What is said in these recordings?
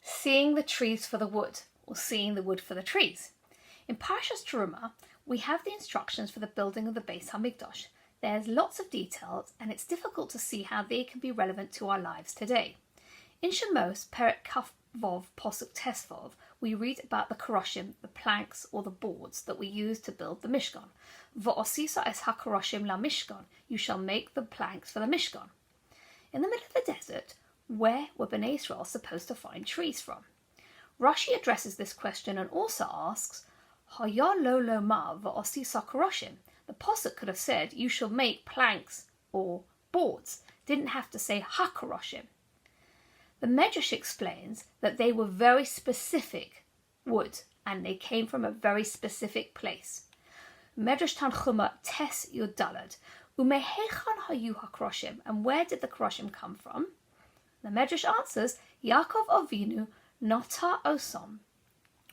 seeing the trees for the wood, or seeing the wood for the trees. In Parshas Teruma, we have the instructions for the building of the Beis HaMikdash. There's lots of details, and it's difficult to see how they can be relevant to our lives today. In Shemos, Perek Kaf Vov, Posuk Tesvov, we read about the karoshim, the planks or the boards that we use to build the Mishkan. V'osisa es hakaroshim la Mishkan, you shall make the planks for the Mishkan. In the middle of the desert, where were Bnei Israel supposed to find trees from? Rashi addresses this question and also asks, Haya lo lomar v'osisa karoshim. The Posuk could have said, you shall make planks or boards. Didn't have to say hakaroshim. The Medrash explains that they were very specific wood and they came from a very specific place. Medrash Tanchuma Tes Yudalad Umehechan hayu hakroshim, and where did the kroshim come from? The Medrash answers, Yaakov Avinu nota osom,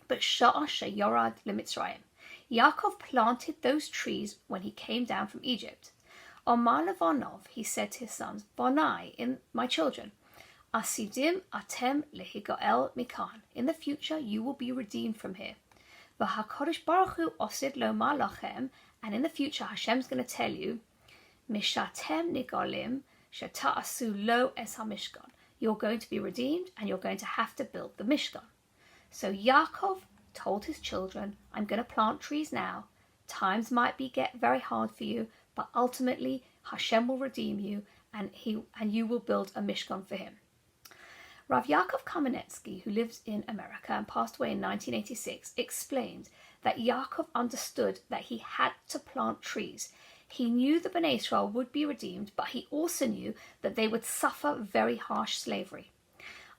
but sha'a sheyorad lemitzrayim. Yaakov planted those trees when he came down from Egypt. Omar levanov, he said to his sons, Bonai, in my children, Asidim atem lehigael mikan. In the future, you will be redeemed from here. V'hakodesh baruch hu osid lomar lachem, and in the future, Hashem's going to tell you, Mishatem nigalim sheta'asu lo es hamishkan. You're going to be redeemed, and you're going to have to build the Mishkan. So Yaakov told his children, I'm going to plant trees now. Times might get very hard for you, but ultimately Hashem will redeem you, and you will build a Mishkan for him. Rav Yaakov Kamenetsky, who lives in America and passed away in 1986, explained that Yaakov understood that he had to plant trees. He knew the Bnei Israel would be redeemed, but he also knew that they would suffer very harsh slavery.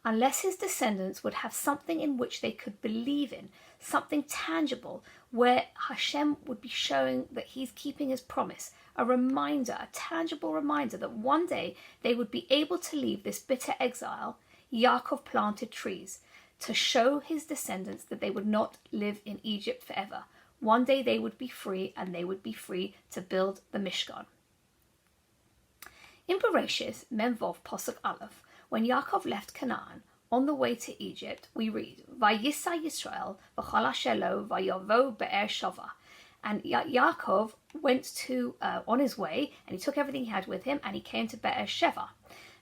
Unless his descendants would have something in which they could believe in, something tangible, where Hashem would be showing that he's keeping his promise, a reminder, a tangible reminder that one day they would be able to leave this bitter exile, Yaakov planted trees to show his descendants that they would not live in Egypt forever. One day they would be free, and they would be free to build the Mishkan. In Bereshis, Memvov Posuk Aleph, when Yaakov left Canaan, on the way to Egypt, we read, Vayisa Yisrael v'chol ashelo vayavo be'er shava. And Yaakov went on his way, and he took everything he had with him, and he came to Be'er Sheva.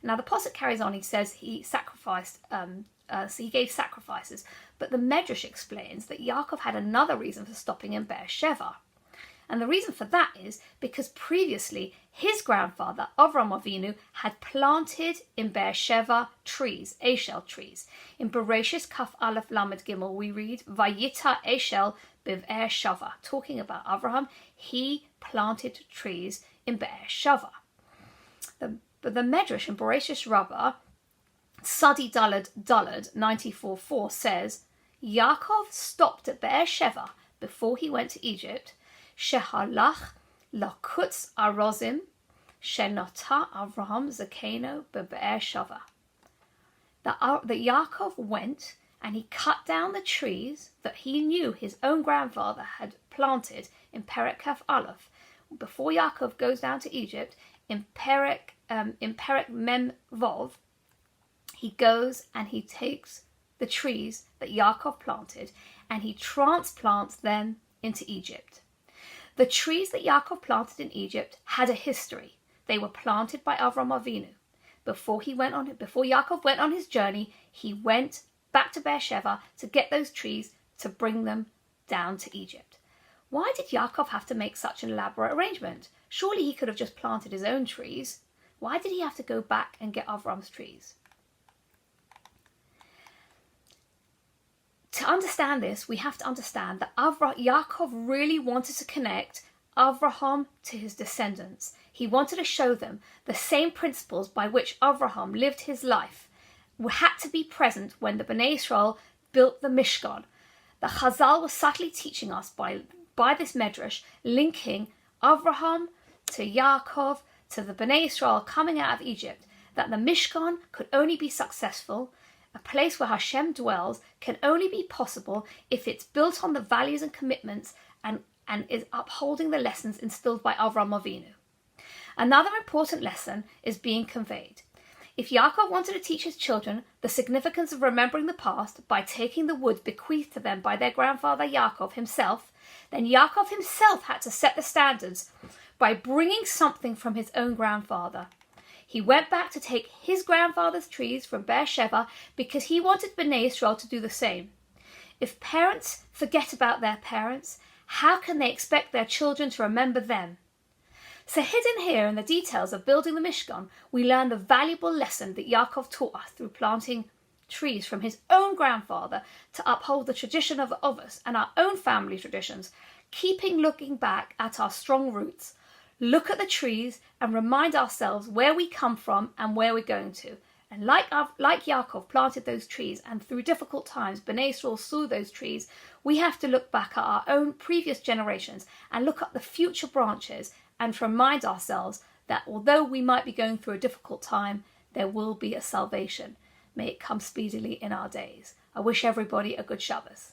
Now the Posuk carries on, he says he sacrificed, so he gave sacrifices. But the Medrash explains that Yaakov had another reason for stopping in Be'er Sheva. And the reason for that is because previously his grandfather, Avram Avinu, had planted in Be'er Sheva trees, Eshel trees. In Bereshis Kaf Aleph Lamed Gimel we read, Vayita Eshel B'Be'er Shava. Talking about Avraham, he planted trees in Be'er Sheva. But the Medrash in Bereshis Rabbah, Sadi Dalad 94:4 says, Yaakov stopped at Be'er Sheva before he went to Egypt, Shehalach lakutz arozim shenota Avraham zakeno be'Be'er Sheva. That Yaakov went and he cut down the trees that he knew his own grandfather had planted in Perek Kaf Aleph. Before Yaakov goes down to Egypt, in Perek Mem Vov, he goes and he takes the trees that Yaakov planted and he transplants them into Egypt. The trees that Yaakov planted in Egypt had a history. They were planted by Avram Avinu. Before Yaakov went on his journey, he went back to Be'er Sheva to get those trees to bring them down to Egypt. Why did Yaakov have to make such an elaborate arrangement? Surely he could have just planted his own trees. Why did he have to go back and get Avram's trees? To understand this, we have to understand that Yaakov really wanted to connect Avraham to his descendants. He wanted to show them the same principles by which Avraham lived his life had to be present when the Bnei Israel built the Mishkan. The Chazal was subtly teaching us by this Medrash, linking Avraham to Yaakov to the Bnei Israel coming out of Egypt, that the Mishkan could only be successful. A place where Hashem dwells can only be possible if it's built on the values and commitments and is upholding the lessons instilled by Avram Avinu. Another important lesson is being conveyed. If Yaakov wanted to teach his children the significance of remembering the past by taking the wood bequeathed to them by their grandfather Yaakov himself, then Yaakov himself had to set the standards by bringing something from his own grandfather. He went back to take his grandfather's trees from Beersheba because he wanted Bnei Israel to do the same. If parents forget about their parents, how can they expect their children to remember them? So hidden here in the details of building the Mishkan, we learn the valuable lesson that Yaakov taught us through planting trees from his own grandfather to uphold the tradition of us and our own family traditions, looking back at our strong roots. Look at the trees and remind ourselves where we come from and where we're going to. And like Yaakov planted those trees, and through difficult times Bnei Israel saw those trees, we have to look back at our own previous generations and look at the future branches and to remind ourselves that although we might be going through a difficult time, there will be a salvation. May it come speedily in our days. I wish everybody a good Shabbos.